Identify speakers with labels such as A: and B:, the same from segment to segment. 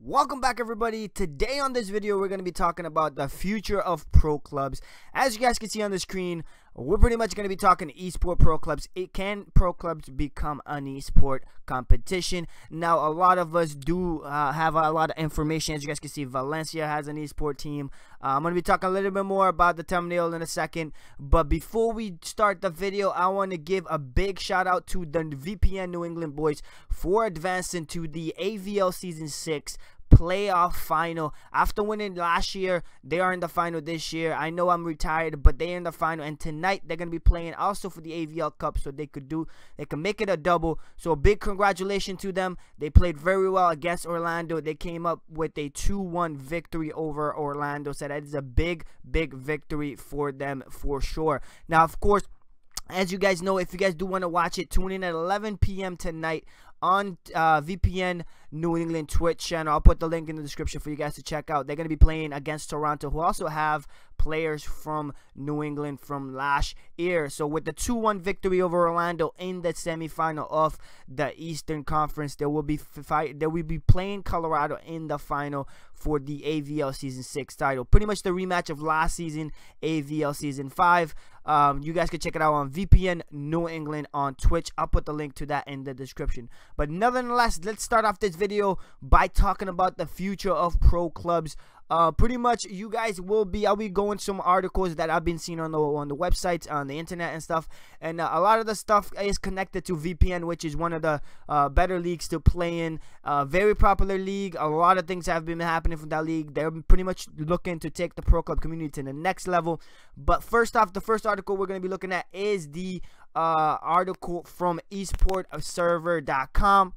A: Welcome back, everybody. Today on this video we're going to be talking about the future of pro clubs. As you guys can see on the screen, we're pretty much going to be talking esport pro clubs. Can pro clubs become an esport competition? Now, a lot of us do have a lot of information. As you guys can see, Valencia has an esport team. I'm going to be talking a little bit more about the thumbnail in a second, but before we start the video, I want to give a big shout out to the VPN New England boys for advancing to the AVL Season 6 playoff final. After winning last year, they are in the final this year. I know I'm retired, but they're in the final, and tonight they're going to be playing also for the AVL Cup, so they can make it a double. So a big congratulations to them. They played very well against Orlando. They came up with a 2-1 victory over Orlando, so that is a big victory for them for sure. Now, of course, as you guys know, if you guys do want to watch it, tune in at 11 p.m. tonight on VPN New England Twitch channel. I'll put the link in the description for you guys to check out. They're going to be playing against Toronto, who also have players from New England from last year. So with the 2-1 victory over Orlando in the semifinal of the Eastern Conference, they will be playing Colorado in the final for the AVL Season 6 title. Pretty much the rematch of last season, AVL Season 5. You guys can check it out on VPN New England on Twitch. I'll put the link to that in the description. But nonetheless, let's start off this video by talking about the future of pro clubs. Pretty much you guys will be, I'll be going some articles that I've been seeing on the websites, on the internet and stuff, and a lot of the stuff is connected to VPN, which is one of the better leagues to play in. Very popular league. A lot of things have been happening from that league. They're pretty much looking to take the pro club community to the next level. But first off, the first article we're going to be looking at is the article from eSportserver.com.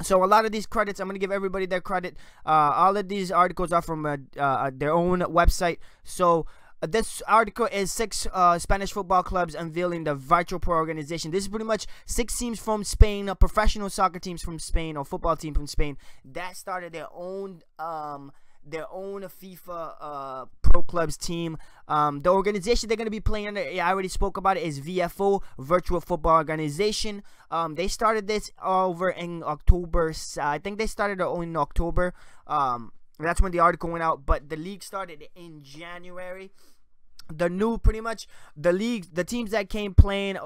A: So a lot of these credits, I'm going to give everybody their credit. All of these articles are from their own website. So this article is 6 Spanish football clubs unveiling the virtual pro organization. This is pretty much 6 teams from Spain, professional soccer teams from Spain, or football team from Spain, that started their own FIFA pro clubs team. The organization they're going to be playing under, I already spoke about it, is VFO, Virtual Football Organization. They started this over in October. I think they started it in October. That's when the article went out, but the league started in January. The teams that came playing,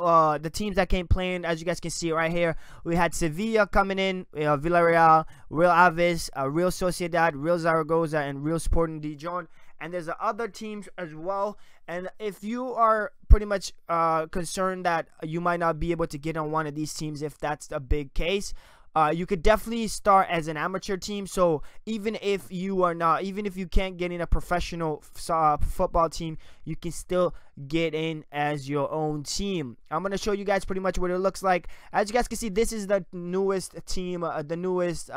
A: as you guys can see right here, we had Sevilla coming in, Villarreal, Real Aves, Real Sociedad, Real Zaragoza, and Real Sporting Dijon. And there's other teams as well. And if you are pretty much concerned that you might not be able to get on one of these teams, if that's a big case, you could definitely start as an amateur team. So even if you can't get in a professional football team, you can still get in as your own team. I'm going to show you guys pretty much what it looks like. As you guys can see, this is the newest team, the newest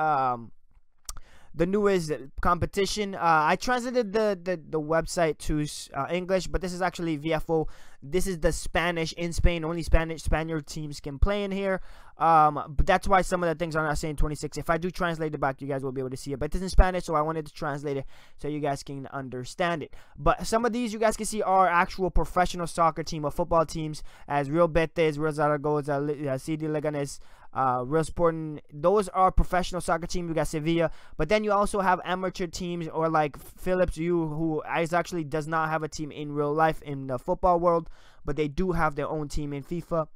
A: competition. I translated the website to English, but this is actually VFO. This is the Spanish. In Spain, only Spaniard teams can play in here. But that's why some of the things are not saying 26. If I do translate it back, you guys will be able to see it. But it's in Spanish, so I wanted to translate it so you guys can understand it. But some of these you guys can see are actual professional soccer team or football teams, as Real Betis, Real Zaragoza, CD Leganes, Real Sporting. Those are professional soccer teams. You got Sevilla, but then you also have amateur teams, or like Phillips U, who actually does not have a team in real life in the football world, but they do have their own team in FIFA.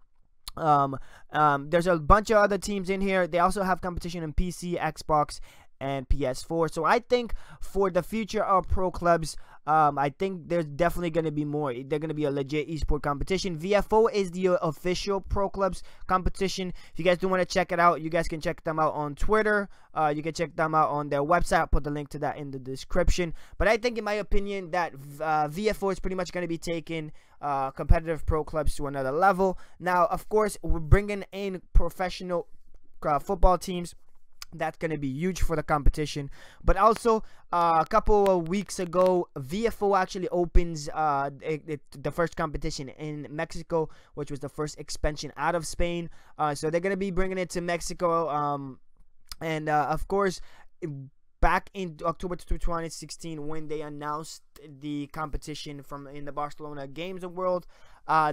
A: There's a bunch of other teams in here. They also have competition in PC, Xbox, and PS4. So I think for the future of pro clubs, I think there's definitely going to be more. They're going to be a legit esport competition. VFO is the official pro clubs competition. If you guys do want to check it out, you guys can check them out on Twitter. You can check them out on their website. I'll put the link to that in the description. But I think, in my opinion, that VFO is pretty much going to be taking competitive pro clubs to another level. Now, of course, we're bringing in professional football teams. That's going to be huge for the competition. But also, a couple of weeks ago, VFO actually opens the first competition in Mexico, which was the first expansion out of Spain. So they're going to be bringing it to Mexico. Of course, back in October 2016, when they announced the competition in the Barcelona Games World,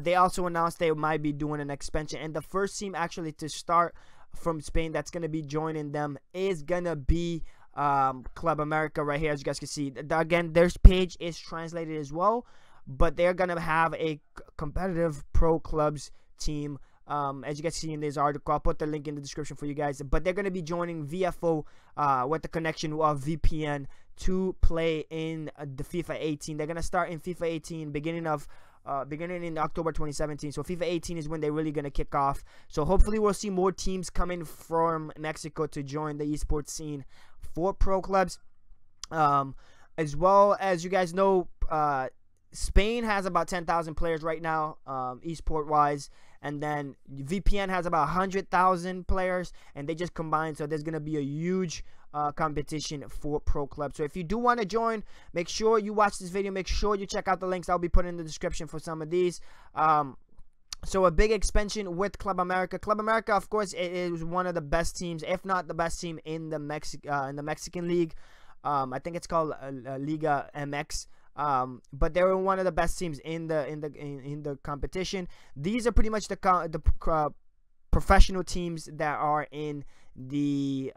A: they also announced they might be doing an expansion. And the first team actually to start from Spain that's going to be joining them is going to be Club America right here, as you guys can see. Again, their page is translated as well, but they're gonna have a competitive pro clubs team. As you guys see in this article, I'll put the link in the description for you guys. But they're going to be joining VFO with the connection of VPN to play in the FIFA 18. They're going to start in FIFA 18 beginning in October 2017. So FIFA 18 is when they're really going to kick off. So hopefully we'll see more teams coming from Mexico to join the esports scene for pro clubs. As well as you guys know, Spain has about 10,000 players right now, esport wise, and then VPN has about 100,000 players, and they just combined. So there's gonna be a huge competition for pro clubs. So if you do want to join, make sure you watch this video. Make sure you check out the links I'll be putting in the description for some of these. So a big expansion with Club America. Club America, of course, it is one of the best teams, if not the best team in the Mexican league. I think it's called Liga MX. But they were one of the best teams in the competition. These are pretty much the professional teams that are in the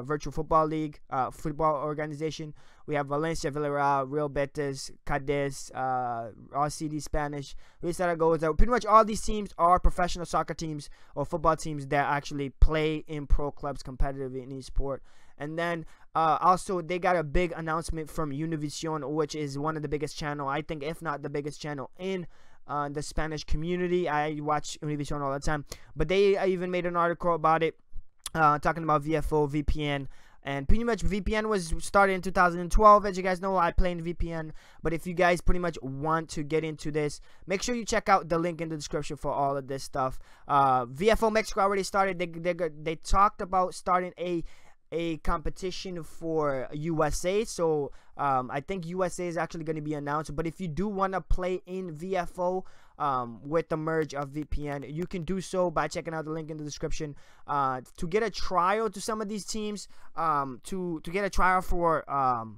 A: virtual football league, football organization. We have Valencia, Villarreal, Real Betis, Cadiz, RCD Spanish, Luis Zaragoza. Pretty much all these teams are professional soccer teams or football teams that actually play in pro clubs competitively in eSport. And then also they got a big announcement from Univision, which is one of the biggest channel, I think, if not the biggest channel in the Spanish community. I watch Univision all the time, but they even made an article about it, talking about VFO, VPN. And pretty much VPN was started in 2012. As you guys know, I play in VPN. But if you guys pretty much want to get into this, make sure you check out the link in the description for all of this stuff. VFO Mexico already started. They talked about starting a competition for USA. So I think USA is actually going to be announced. But if you do want to play in VFO with the merge of VPN, you can do so by checking out the link in the description to get a trial to some of these teams, to get a trial for Club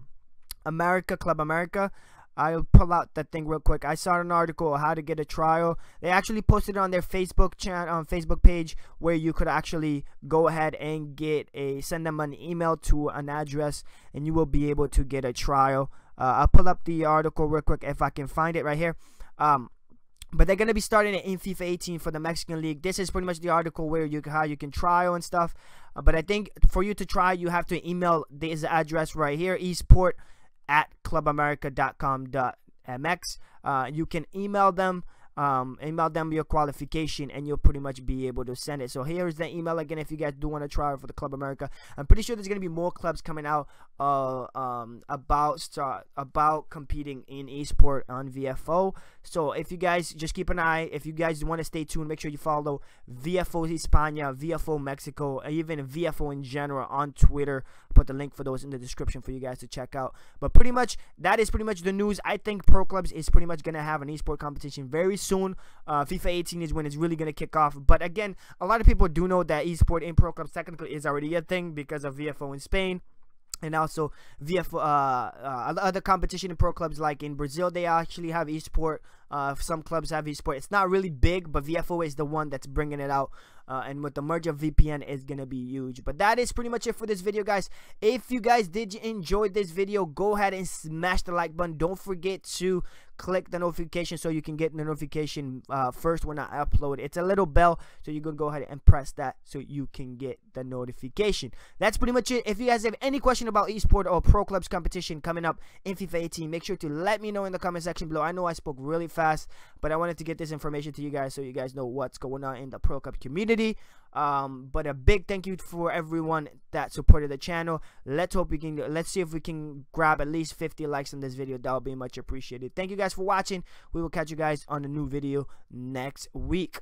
A: America. I'll pull out that thing real quick. I saw an article on how to get a trial. They actually posted it on their Facebook channel, Facebook page, where you could actually go ahead and send them an email to an address, and you will be able to get a trial. I'll pull up the article real quick if I can find it right here. But they're gonna be starting it in FIFA 18 for the Mexican League. This is pretty much the article where how you can trial and stuff. But I think for you to try, you have to email this address right here, esport@clubamerica.com.mx. You can email them your qualification, and you'll pretty much be able to send it. So here's the email again if you guys do want to try for the Club America. I'm pretty sure there's going to be more clubs coming out about competing in eSport on VFO. So if you guys just keep an eye, if you guys want to stay tuned, make sure you follow VFO España, VFO Mexico, even VFO in general on Twitter. I'll put the link for those in the description for you guys to check out. But pretty much that is pretty much the news. I think pro clubs is pretty much going to have an eSport competition very soon. FIFA 18 is when it's really going to kick off. But again, a lot of people do know that eSport in pro clubs technically is already a thing because of VFO in Spain. And also VFO, other competition in pro clubs, like in Brazil, they actually have eSport. Some clubs have eSport. It's not really big, but VFO is the one that's bringing it out. And with the merge of VPN, is going to be huge. But that is pretty much it for this video, guys. If you guys did enjoy this video, go ahead and smash the like button. Don't forget to click the notification so you can get the notification first when I upload. It's a little bell, so you can go ahead and press that so you can get the notification. That's pretty much it. If you guys have any question about eSport or pro clubs competition coming up in FIFA 18, make sure to let me know in the comment section below. I know I spoke really fast, but I wanted to get this information to you guys so you guys know what's going on in the pro club community. But a big thank you for everyone that supported the channel. Let's see if we can grab at least 50 likes on this video. That would be much appreciated. Thank you guys for watching. We will catch you guys on a new video next week.